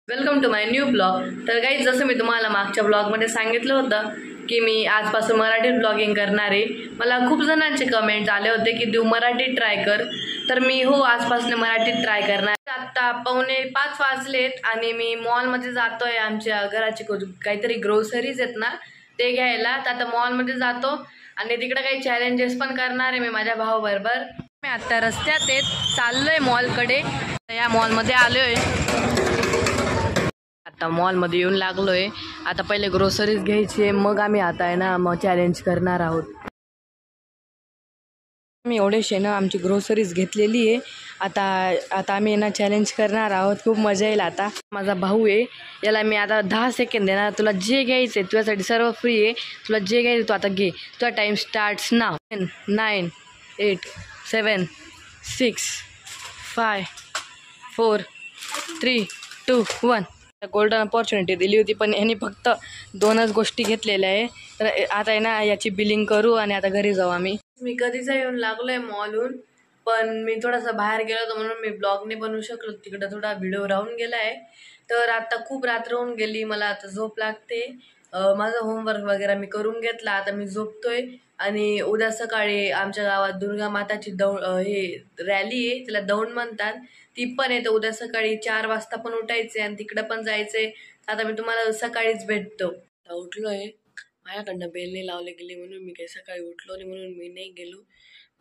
Welcome to my new blog. तर काही जसं मी तुम्हाला मागच्या ब्लॉगमध्ये सांगितलं होतं की मी आजपासून मराठी ब्लॉगिंग करणार आहे। मला खूप जणांचे कमेंट्स आले होते की तू मराठी ट्राय कर, तर मी हो आजपासून मराठी ट्राय करणार। आता 4:45 वाजलेत आणि मी मॉलमध्ये जातोय। आमच्या घराची काहीतरी ग्रोसरीज आहेत ना ते घ्यायला, तर आता मॉलमध्ये जातो आणि तिकडे काही चॅलेंजेस पण करणार आहे मी माझ्या भावाबरोबर। मी आता रस्त्यात चाललोय मॉलकडे। या मॉलमध्ये आलोय, आता मॉलमध्ये येऊन लागलोय। आता पहिले ग्रोसरीज घ्यायची, मग आम्ही आता आहे ना मग चॅलेंज करणार आहोत। मी एवढेशे ना आमची ग्रोसरीज घेतलेली आहे। आता आम्ही ना चॅलेंज करणार आहोत। खूप मजा येईल। आता माझा भाऊ आहे, याला मी आता 10 सेकंद देणार। तुला जे घ्यायचं आहे तुझ्यासाठी सर्व फ्री आहे। तुला जे घ्यायचं तू आता घे। तुझा टाइम स्टार्ट्स नाव। 9 8 7 6 5 4 3 2 1। गोल्डन अपॉर्च्युनिटी दिली होती, पण यांनी फक्त 2च गोष्टी घेतलेल्या आहे। तर आता आहे ना याची बिलिंग करू आणि आता घरी जाऊ आम्ही। मी कधीच येऊन लागलोय मॉलहून, पण मी थोडासा बाहेर गेलो होतो म्हणून मी ब्लॉग नाही बनवू शकलो। तिकडे थोडा व्हिडिओ राहून गेलाय। तर आता खूप रात्र होऊन गेली, मला आता झोप लागते। माझं होमवर्क वगैरे मी करून घेतला, आता मी झोपतोय। आणि उद्या सकाळी आमच्या गावात दुर्गा माताची हे रॅली आहे, तिला दौंड म्हणतात, ती पण आहे। तर उद्या सकाळी 4 वाजता पण उठायचे आणि तिकडे पण जायचंय। आता मी तुम्हाला सकाळीच भेटतो। उठलोय, माझ्याकडनं बेल नाही लावली गेली म्हणून मी काही सकाळी उठलो नाही, म्हणून मी नाही गेलो।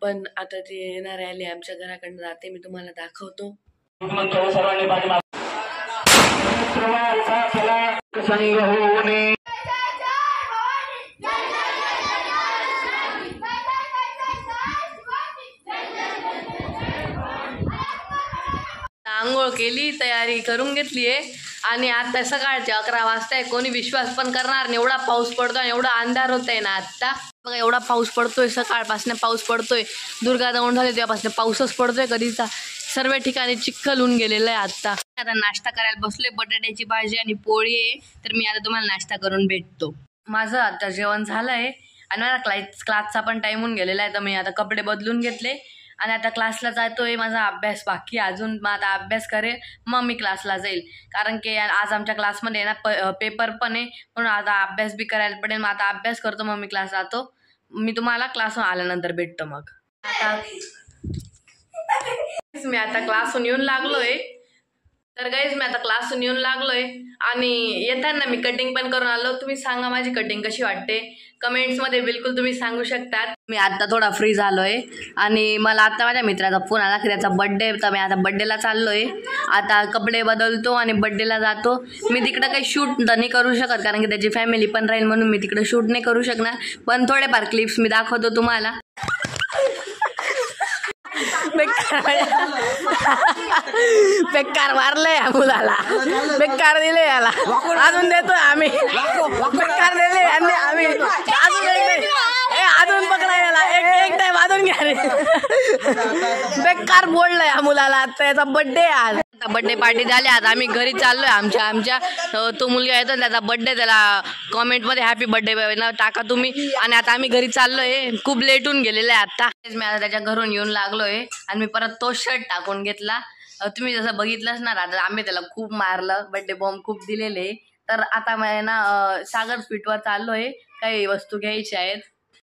पण आता ती येणार रॅली आमच्या घराकडनं जाते, मी तुम्हाला दाखवतो। आंघोळ केली, तयारी करून घेतली आहे आणि आता सकाळचे 11 वाजताय। कोणी विश्वास पण करणार नाही, एवढा पाऊस पडतोय, एवढा अंधार होत आहे ना। आता बघा एवढा पाऊस पडतोय, सकाळपासून पाऊस पडतोय। दुर्गा दौंड झाली तेव्हापासून पाऊसच पडतोय कधीचा। सर्व ठिकाणी चिखल होऊन गेलेलं आहे। आता नाश्ता करायला बसलोय, बटाट्याची भाजी आणि पोळी आहे। तर मी आता तुम्हाला नाश्ता करून भेटतो। माझं आता जेवण झालंय आणि मला क्लासचा पण टाइम होऊन गेलेला आहे। तर मी आता कपडे बदलून घेतले आणि आता क्लासला जातोय। माझा अभ्यास बाकी अजून, मग आता अभ्यास करेल मग मी क्लासला जाईल, कारण की आज आमच्या क्लासमध्ये ना पेपर पण आहे, म्हणून आता अभ्यास बी करायला पडेल। मग आता अभ्यास करतो मग मी क्लास जातो। मी तुम्हाला क्लासहून आल्यानंतर भेटतो। मग मी आता क्लासहून येऊन लागलोय। तर गाईज मी आता क्लासहून येऊन लागलोय आणि येताना मी कटिंग पण करून आलो। तुम्ही सांगा माझी कटिंग कशी वाटते कमेंट्समध्ये, बिलकुल तुम्ही सांगू शकतात। मी आता थोडा फ्री झालोय आणि मला आता माझ्या मित्राचा फोन आला की त्याचा बड्डे, तर मी आता बड्डेला चाललोय। आता कपडे बदलतो आणि बड्डेला जातो। मी तिकडं काही शूट नाही करू शकत, कारण की त्याची फॅमिली पण राहील, म्हणून मी तिकडे शूट नाही करू शकणार, पण थोडेफार क्लिप्स मी दाखवतो तुम्हाला। बेकार मारलंय या मुलाला, बेकार दिले याला, अजून देतोय आम्ही। बेकार दिले यांनी आम्ही, अजून पकडा याला, एक टाइम अजून घ्या रे। बेकार बोललंय या मुलाला। आता याचा बड्डे आज, बड्डे पार्टी झाली। आता आम्ही घरी चाललोय। आमच्या तो मुलगा येतो त्याचा बड्डे, त्याला कॉमेंटमध्ये हॅपी बड्डे टाका तुम्ही। आणि आता आम्ही घरी चाललोय, खूप लेट होऊन गेलेलं आहे। आता मी आता त्याच्या घरून येऊन लागलोय आणि मी परत तो शर्ट टाकून घेतला। तुम्ही जसं बघितलंच ना, आता आम्ही त्याला खूप मारलं, बड्डे बॉम्ब खूप दिलेले। तर आता मी ना सागर स्वीटवर चाललोय, काही वस्तू घ्यायच्या आहेत।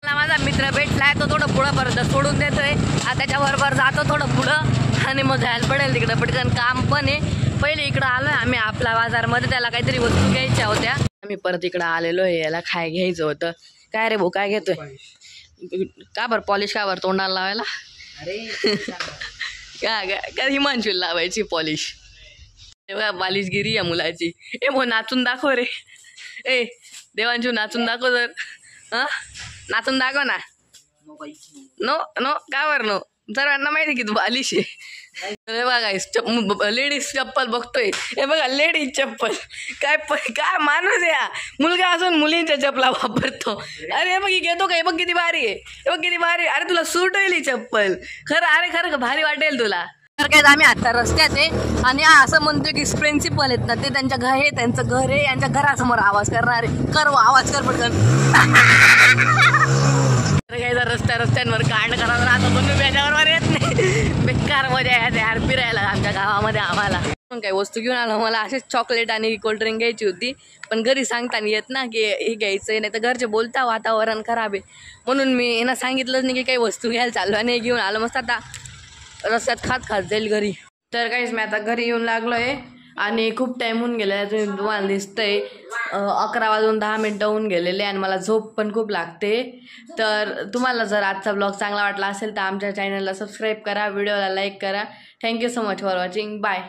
मला माझा मित्र भेटलाय, तो थोडं पुढं परत सोडून देतोय। त्याच्याबरोबर जातो थोडं पुढं आणि मग जायला पडेल तिकडं, पटकन काम पण आहे। पहिले इकडं आलोय आम्ही आपला बाजारमध्ये, त्याला काहीतरी वस्तू घ्यायच्या होत्या। आम्ही परत इकडं आलेलो आहे, याला काय घ्यायचं होतं। काय रे भाऊ, काय घेतोय? का बरं पॉलिश, का बरं तोंडाला लावायला? काय हिमांशूला लावायची पॉलिश? तेव्हा बालिशगिरी या मुलाची। मग नाचून दाखव रे, देवांशू नाचून दाखव जर। नाचून दाखव ना। नो नो, का बरं नो? सर्वांना माहिती की तू बालिश आहे। बघा लेडीज चप्पल बघतोय, हे बघा लेडीज चप्पल। काय माणूस या मुलगा असून मुलींच्या चप्पला वापरतो। अरे हे बघ घेतो का, बघ किती भारी आहे, हे बघ किती भारी। अरे तुला सूट होईल ही चप्पल खरं, अरे खरं भारी वाटेल तुला। तर काय आम्ही आता रस्त्यात आहे आणि असं म्हणतोय की प्रिन्सिपल आहेत ना, ते त्यांच्या घर आहे, त्यांचं घर आहे, यांच्या घरासमोर आवाज करणार आहे। कर आवाज कर पटकन। रस्त्यांवर कांड करायला राहतो, पण मी त्याच्याबरोबर येत नाही। बेकार मजा येते यार फिरायला आमच्या गावामध्ये आम्हाला। पण काही वस्तू घेऊन आलो. मला असेच चॉकलेट आणि कोल्ड्रिंक घ्यायची होती, पण घरी सांगताना येत ना की हे घ्यायचं आहे, नाही तर घरचे बोलता वातावरण खराब आहे. म्हणून मी यांना सांगितलंच नाही की काही वस्तू घ्यायला चाललो आणि घेऊन आलो. मस्त आता रस्त्यात खात जाईल घरी. तर काहीच मी आता घरी येऊन लागलो आहे आणि खूप टाईम होऊन गेला आहे. तुम्हाला दिसतंय 11 वाजून 10 मिनटं होऊन गेलेले आणि मला झोप पण खूप लागते. तर तुम्हाला जर आजचा ब्लॉग चांगला वाटला असेल तर आमच्या चॅनलला सबस्क्राईब करा, व्हिडिओला लाईक करा. Thank you so much for watching. Bye.